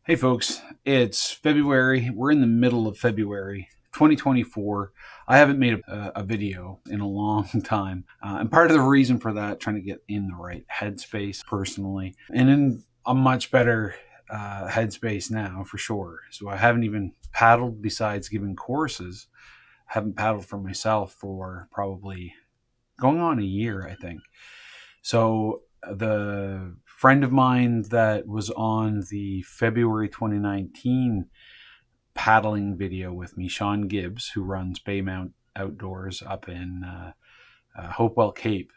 Hey folks, it's February. We're in the middle of February 2024. I haven't made a video in a long time. And part of the reason for that, trying to get in the right headspace personally, and in a much better headspace now for sure. So I haven't even paddled besides giving courses. I haven't paddled for myself for probably going on a year, I think. So the friend of mine that was on the February 2019 paddling video with me, Shaun Gibbs, who runs Baymount Outdoors up in Hopewell Cape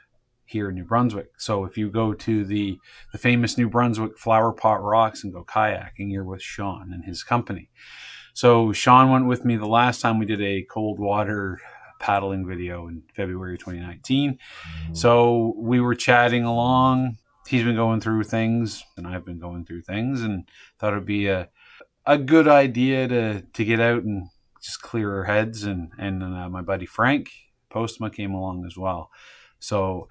here in New Brunswick. So if you go to the famous New Brunswick Flower Pot Rocks and go kayaking, you're with Shaun and his company. So Shaun went with me the last time we did a cold water paddling video in February 2019. So we were chatting along. He's been going through things and I've been going through things, and thought it'd be a good idea to get out and just clear our heads. And my buddy Frank Postma came along as well. So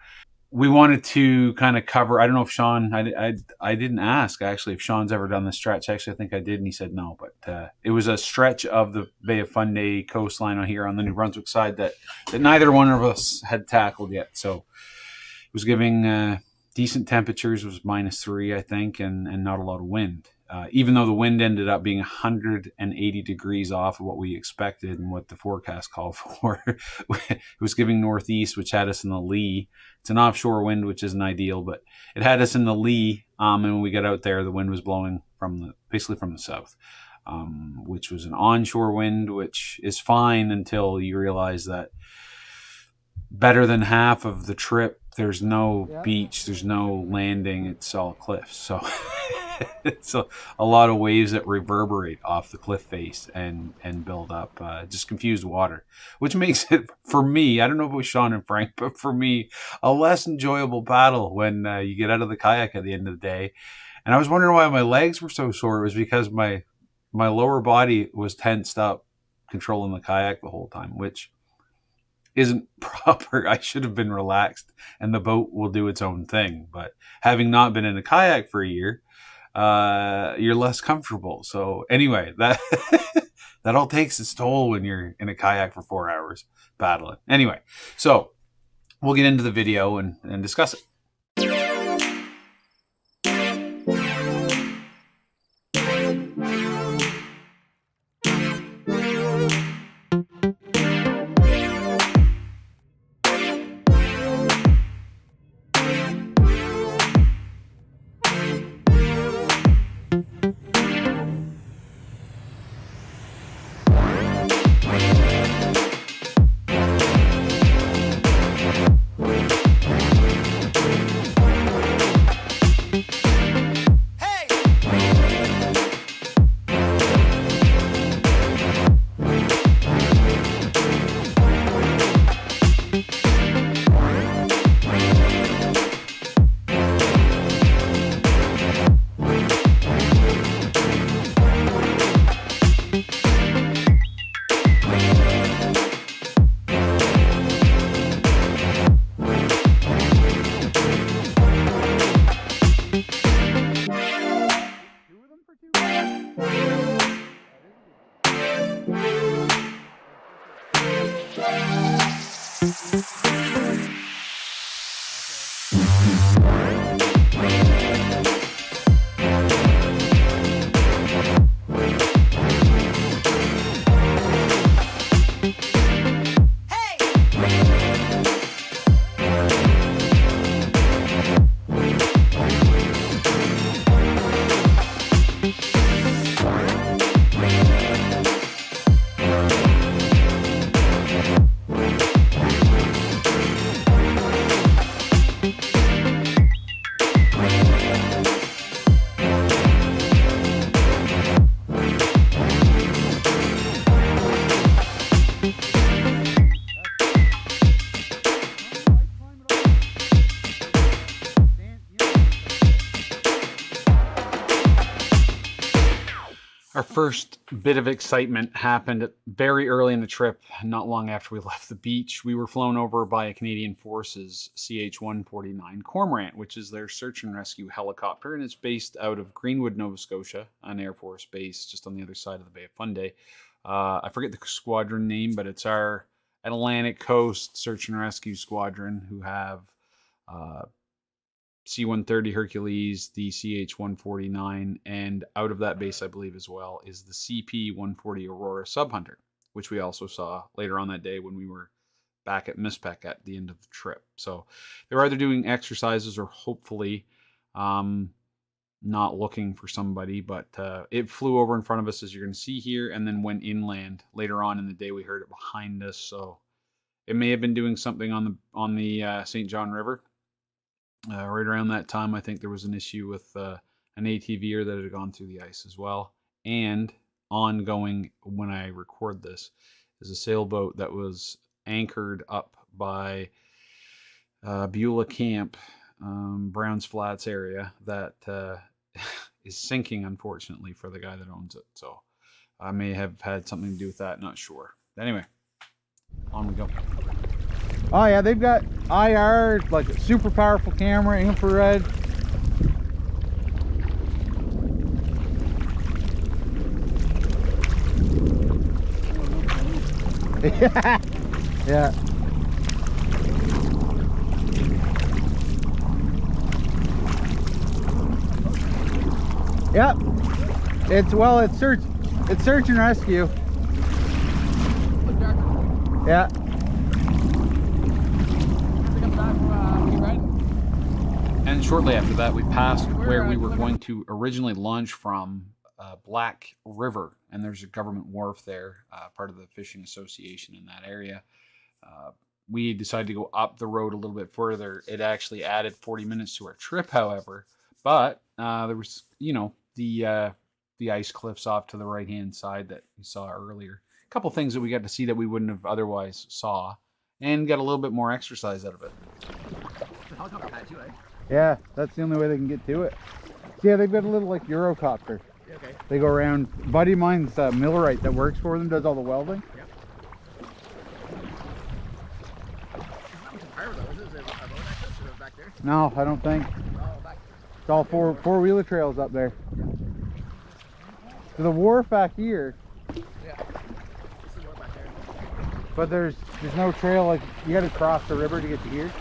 we wanted to kind of cover, I don't know if Shaun, I didn't ask actually if Shaun's ever done this stretch. Actually, I think I did, and he said no, but it was a stretch of the Bay of Fundy coastline on here on the New Brunswick side that neither one of us had tackled yet. So it was giving decent temperatures. It was -3, I think, and not a lot of wind. Even though the wind ended up being 180 degrees off of what we expected and what the forecast called for. It was giving northeast, which had us in the lee. It's an offshore wind, which isn't ideal, but it had us in the lee. And when we got out there, the wind was blowing basically from the south, which was an onshore wind, which is fine until you realize that better than half of the trip, there's no beach, there's no landing, it's all cliffs. So it's a lot of waves that reverberate off the cliff face and build up just confused water, which makes it, for me, I don't know about Shaun and Frank, but for me, a less enjoyable paddle when you get out of the kayak at the end of the day. And I was wondering why my legs were so sore. It was because my lower body was tensed up controlling the kayak the whole time, which isn't proper. I should have been relaxed and the boat will do its own thing. But having not been in a kayak for a year, you're less comfortable. So anyway, that that all takes its toll when you're in a kayak for 4 hours paddling. Anyway, so we'll get into the video and discuss it. Our first bit of excitement happened very early in the trip, not long after we left the beach. We were flown over by a Canadian Forces CH-149 Cormorant, which is their search and rescue helicopter, and it's based out of Greenwood, Nova Scotia, an Air Force base just on the other side of the Bay of Fundy. I forget the squadron name, but it's our Atlantic Coast Search and Rescue Squadron, who have C-130 Hercules, the CH-149, and out of that base, I believe, as well, is the CP-140 Aurora Subhunter, which we also saw later on that day when we were back at Mispec at the end of the trip. So they're either doing exercises or hopefully not looking for somebody, but it flew over in front of us, as you're going to see here, and then went inland. Later on in the day, we heard it behind us, so it may have been doing something on the St. John River. Right around that time, I think there was an issue with an ATVer that had gone through the ice as well. And ongoing, when I record this, is a sailboat that was anchored up by Beulah Camp, Browns Flats area, that is sinking, unfortunately, for the guy that owns it. So I may have had something to do with that, not sure. But anyway, on we go. Oh yeah, they've got IR, like a super powerful camera, infrared. Yeah. Yep. It's search and rescue. Yeah. And shortly after that, we passed where we were going to originally launch from, Black River, and there's a government wharf there, part of the fishing association in that area. We decided to go up the road a little bit further. It actually added 40 minutes to our trip, however, but there was, the ice cliffs off to the right-hand side that we saw earlier. A couple things that we got to see that we wouldn't have otherwise saw, and got a little bit more exercise out of it. Yeah, that's the only way they can get to it. Yeah, they've got a little like Eurocopter. Okay. They go around. Buddy of mine's millwright that works for them, does all the welding. Yep. Harbour though, is it a road access or back there? No, I don't think. Oh, back. It's all four-wheeler trails up there. So the wharf back here, Yeah. This is more back there. but there's no trail. Like you got to cross the river to get to here.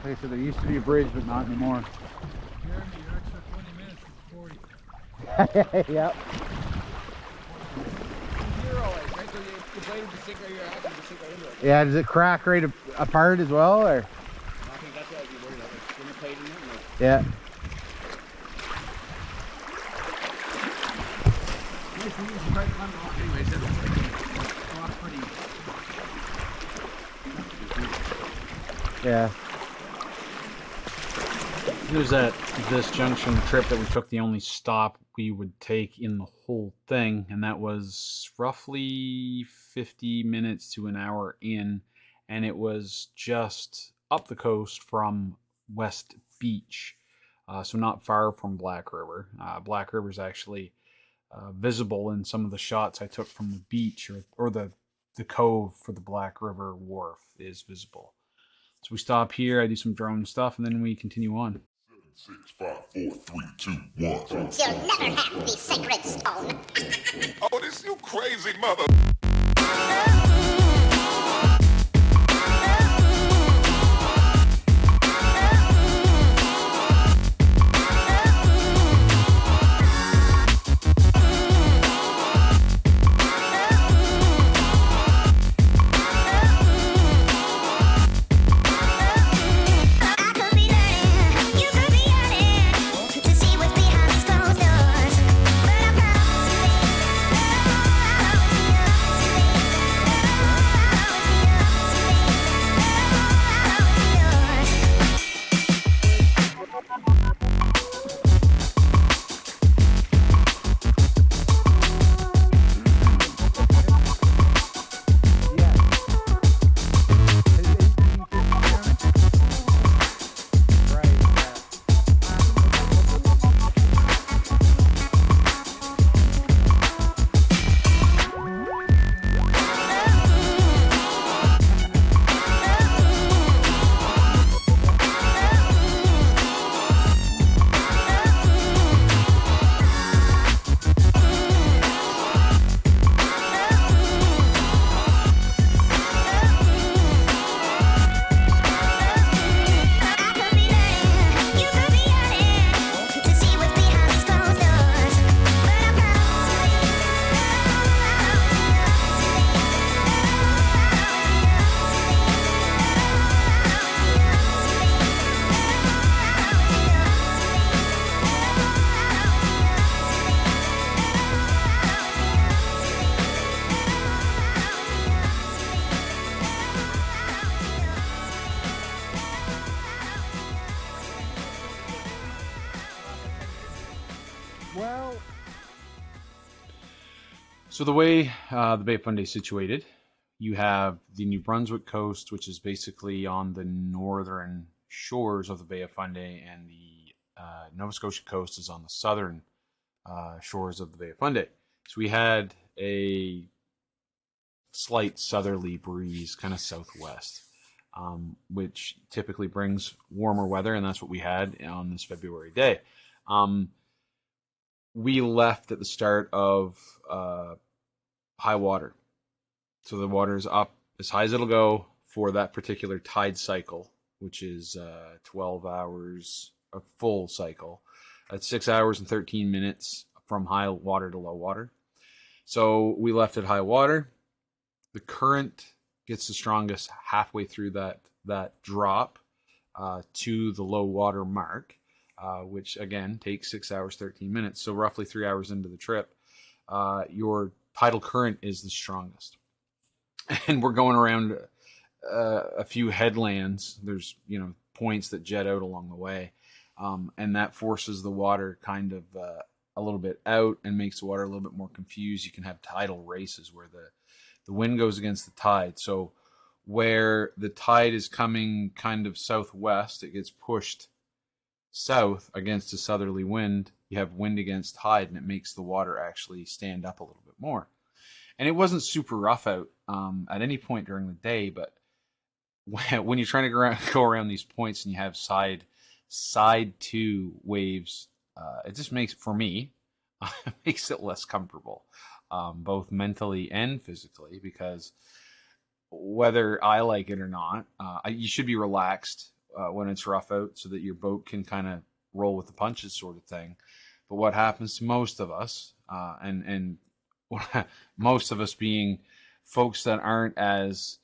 Like I said, there used to be a bridge, but not anymore. Jeremy, your extra 20 minutes is 40. Yep. 0 right? So you blade to sink right here, I can just sink right into it. Yeah, does it crack right apart as well, or? I think that's what I'd be worried about. Like, when you plate in it, like, Yeah. nice, we usually try to climb along anyways. It's a lot pretty. Yeah. It was at this junction of the trip that we took the only stop we would take in the whole thing, and that was roughly 50 minutes to an hour in, and it was just up the coast from West Beach, so not far from Black River. Black River is actually visible in some of the shots I took from the beach, or the cove for the Black River wharf is visible. So we stop here, I do some drone stuff, and then we continue on. 7, 6, 5, 4, 3, 2, 1. You'll never have the sacred stone. Oh, this you crazy mother. Well, So the way the Bay of Fundy is situated, you have the New Brunswick coast, which is basically on the northern shores of the Bay of Fundy, and the Nova Scotia coast is on the southern shores of the Bay of Fundy. So we had a slight southerly breeze, kind of southwest, which typically brings warmer weather, and that's what we had on this February day. We left at the start of high water. So the water is up as high as it'll go for that particular tide cycle, which is 12 hours, a full cycle. That's 6 hours and 13 minutes from high water to low water. So we left at high water. The current gets the strongest halfway through that drop to the low water mark, which again takes 6 hours, 13 minutes. So roughly 3 hours into the trip, your tidal current is the strongest. And we're going around a few headlands. There's, points that jet out along the way. And that forces the water kind of a little bit out and makes the water a little bit more confused. You can have tidal races where the wind goes against the tide. So where the tide is coming kind of southwest, it gets pushed south against a southerly wind. You have wind against tide, and it makes the water actually stand up a little bit more. And it wasn't super rough out at any point during the day, but when you're trying to go around these points and you have side to waves, it just makes, for me, it makes it less comfortable, both mentally and physically, because whether I like it or not, you should be relaxed when it's rough out so that your boat can kind of roll with the punches sort of thing. But what happens to most of us, and most of us being folks that aren't as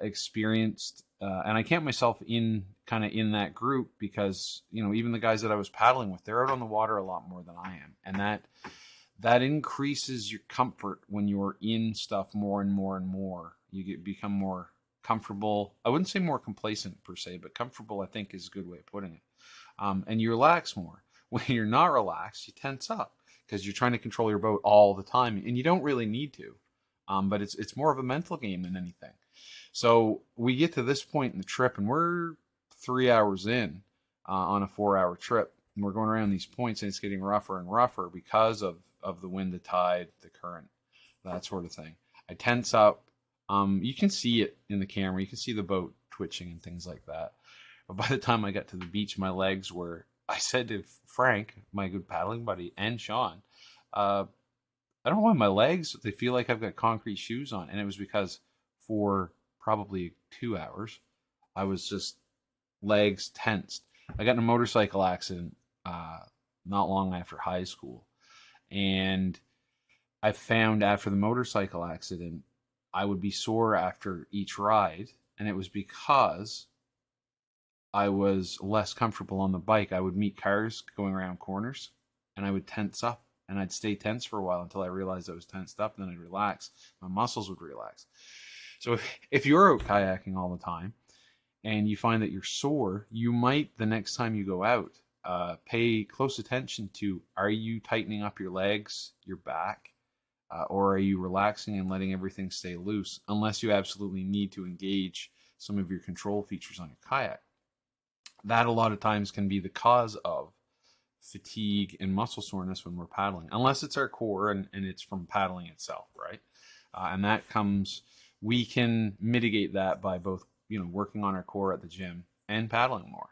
experienced, and I count myself in that group because, even the guys that I was paddling with, they're out on the water a lot more than I am. And that increases your comfort when you're in stuff more and more and more. You become more comfortable. I wouldn't say more complacent per se, but comfortable, I think, is a good way of putting it. And you relax more. When you're not relaxed, you tense up because you're trying to control your boat all the time, and you don't really need to. But it's more of a mental game than anything. So we get to this point in the trip, and we're 3 hours in on a 4-hour trip, and we're going around these points, and it's getting rougher and rougher because of the wind, the tide, the current, that sort of thing. I tense up. You can see it in the camera. You can see the boat twitching and things like that. But by the time I got to the beach, my legs were, I said to Frank, my good paddling buddy, and Shaun, I don't know why my legs, they feel like I've got concrete shoes on. And it was because for probably 2 hours, I was just legs tensed. I got in a motorcycle accident not long after high school. And I found after the motorcycle accident, I would be sore after each ride. And it was because I was less comfortable on the bike. I would meet cars going around corners, and I would tense up. And I'd stay tense for a while until I realized I was tensed up, and then I'd relax. My muscles would relax. So if you're out kayaking all the time and you find that you're sore, you might, the next time you go out, pay close attention to, are you tightening up your legs, your back, or are you relaxing and letting everything stay loose, unless you absolutely need to engage some of your control features on your kayak. That a lot of times can be the cause of fatigue and muscle soreness when we're paddling, unless it's our core and it's from paddling itself, right? And that comes, we can mitigate that by both, working on our core at the gym and paddling more.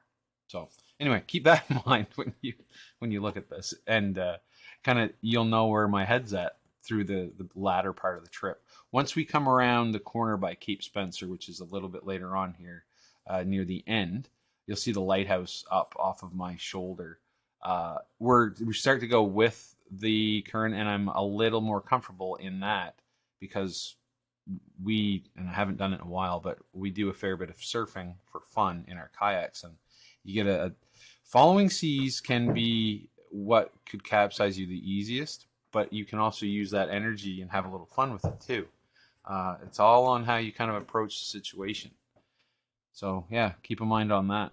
So anyway, keep that in mind when you look at this, and kind of you'll know where my head's at through the latter part of the trip. Once we come around the corner by Cape Spencer, which is a little bit later on here, near the end, you'll see the lighthouse up off of my shoulder. We start to go with the current, and I'm a little more comfortable in that because and I haven't done it in a while, but we do a fair bit of surfing for fun in our kayaks, and you get following seas can be what could capsize you the easiest, but you can also use that energy and have a little fun with it too. It's all on how you kind of approach the situation. So yeah, keep a mind on that.